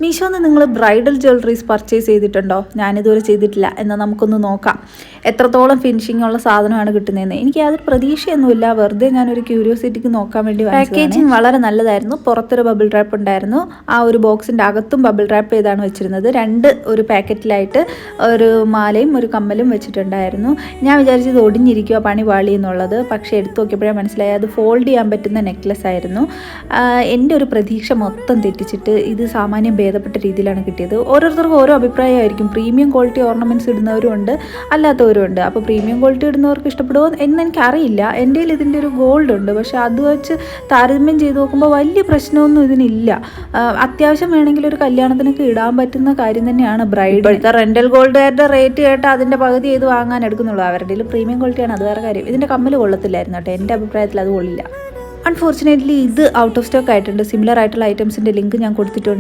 മീഷോന്ന് നിങ്ങൾ bridal jewelleries purchase ചെയ്തിട്ടുണ്ടോ? ഞാനിതുവരെ ചെയ്തിട്ടില്ല. എന്നാൽ നമുക്കൊന്ന് നോക്കാം എത്രത്തോളം ഫിനിഷിംഗ് ഉള്ള സാധനമാണ് കിട്ടുന്നതെന്ന്. എനിക്ക് യാതൊരു പ്രതീക്ഷയൊന്നുമില്ല, വെറുതെ ഞാനൊരു ക്യൂരിയോസിറ്റിക്ക് നോക്കാൻ വേണ്ടി. പാക്കേജിങ് വളരെ നല്ലതായിരുന്നു. പുറത്തൊരു ബബിൾ റാപ്പ് ഉണ്ടായിരുന്നു. ആ ഒരു ബോക്സിൻ്റെ അകത്തും ബബിൾ റാപ്പ് ചെയ്താണ് വെച്ചിരുന്നത്. ഒരു പാക്കറ്റിലായിട്ട് ഒരു മാലയും ഒരു കമ്മലും വെച്ചിട്ടുണ്ടായിരുന്നു. ഞാൻ വിചാരിച്ചത് ഒടിഞ്ഞിരിക്കുക, പണി പാളി എന്നുള്ളത്. പക്ഷേ എടുത്തു നോക്കിയപ്പോഴേ മനസ്സിലായി അത് ഫോൾഡ് ചെയ്യാൻ പറ്റുന്ന നെക്ലസ് ആയിരുന്നു. എൻ്റെ ഒരു പ്രതീക്ഷ മൊത്തം തെറ്റിച്ചിട്ട് ഇത് സാമാന്യം ഭേദപ്പെട്ട രീതിയിലാണ് കിട്ടിയത്. ഓരോരുത്തർക്കും ഓരോ അഭിപ്രായമായിരിക്കും. പ്രീമിയം ക്വാളിറ്റി ഓർണമെൻറ്റ്സ് ഇടുന്നവരും ഉണ്ട്, അല്ലാത്തവരും ഉണ്ട്. അപ്പോൾ പ്രീമിയം ക്വാളിറ്റി ഇടുന്നവർക്ക് ഇഷ്ടപ്പെടുമോ എന്ന് എനിക്കറിയില്ല. എൻ്റെ കയ്യിൽ ഇതിൻ്റെ ഒരു ഗോൾഡ് ഉണ്ട്, പക്ഷേ അത് വെച്ച് താരതമ്യം ചെയ്ത് നോക്കുമ്പോൾ വലിയ പ്രശ്നമൊന്നും ഇതിനില്ല. അത്യാവശ്യം വേണമെങ്കിൽ ഒരു കല്യാണത്തിനൊക്കെ ഇടാൻ പറ്റുന്ന കാര്യം തന്നെയാണ് ബ്രൈഡ്. ഇപ്പോഴത്തെ റെൻ്റൽ ഗോൾഡുകാരുടെ റേറ്റ് കേട്ടാൽ അതിൻ്റെ പകുതി ചെയ്ത് വാങ്ങാൻ എടുക്കുന്നുള്ളൂ. അവരുടെ പ്രീമിയം ക്വാളിറ്റിയാണ്, അത് വേറെ കാര്യം. ഇതിൻ്റെ കമ്മൽ കൊള്ളത്തില്ലായിരുന്നു കേട്ടോ, എൻ്റെ അഭിപ്രായത്തിൽ അത് കൊള്ളില്ല. അൺഫോർച്ചുനേറ്റ്ലി ഇത് ഔട്ട് ഓഫ് സ്റ്റോക്ക് ആയിട്ടുണ്ട്. സിമിലർ ആയിട്ടുള്ള ഐറ്റംസിൻ്റെ ലിങ്ക് ഞാൻ കൊടുത്തിട്ടുണ്ട്.